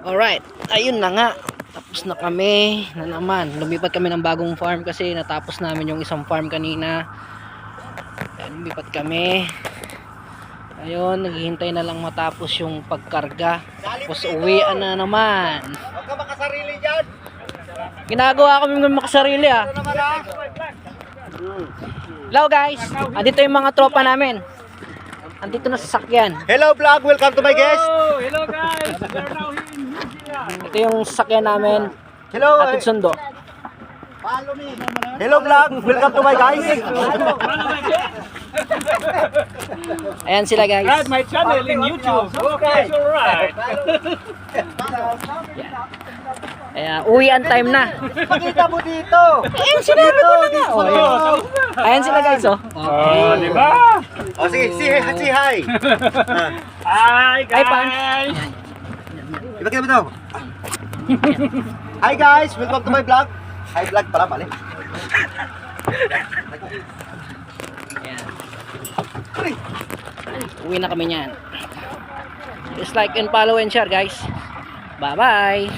Alright, ayun na nga. Tapos na kami na naman. Lumipat kami ng bagong farm kasi natapos namin yung isang farm kanina. Ayan, lumipat kami. Ayun, naghihintay na lang matapos yung pagkarga. Tapos uwian na naman. Huwag ka makasarili dyan. Ginagawa kami ng makasarili ah. Hello guys, andito yung mga tropa namin. Andito na sa sasakyan. Hello vlog, welcome to my guest. Hello guys, we are now in New Zealand. Ito yung sasakyan namin. Hello. Atid sundo. Hello vlog, welcome to my guys. Ayan sila guys. Guys, my channel in YouTube. Okay, so right. Ayan, uwian time na. Pakita mo dito. Ayan, sinabi ko na nga. Oh, ayan. Ayan sila guys oh. Oh, di ba? Oh, sige, say hi. Hi Hi, Pan. guys. Ipakita mo ito. Hi guys, welcome to my vlog. Hi vlog pala, mali. Ayan. Uwi na kami niyan. Just like and follow and share guys. Bye bye.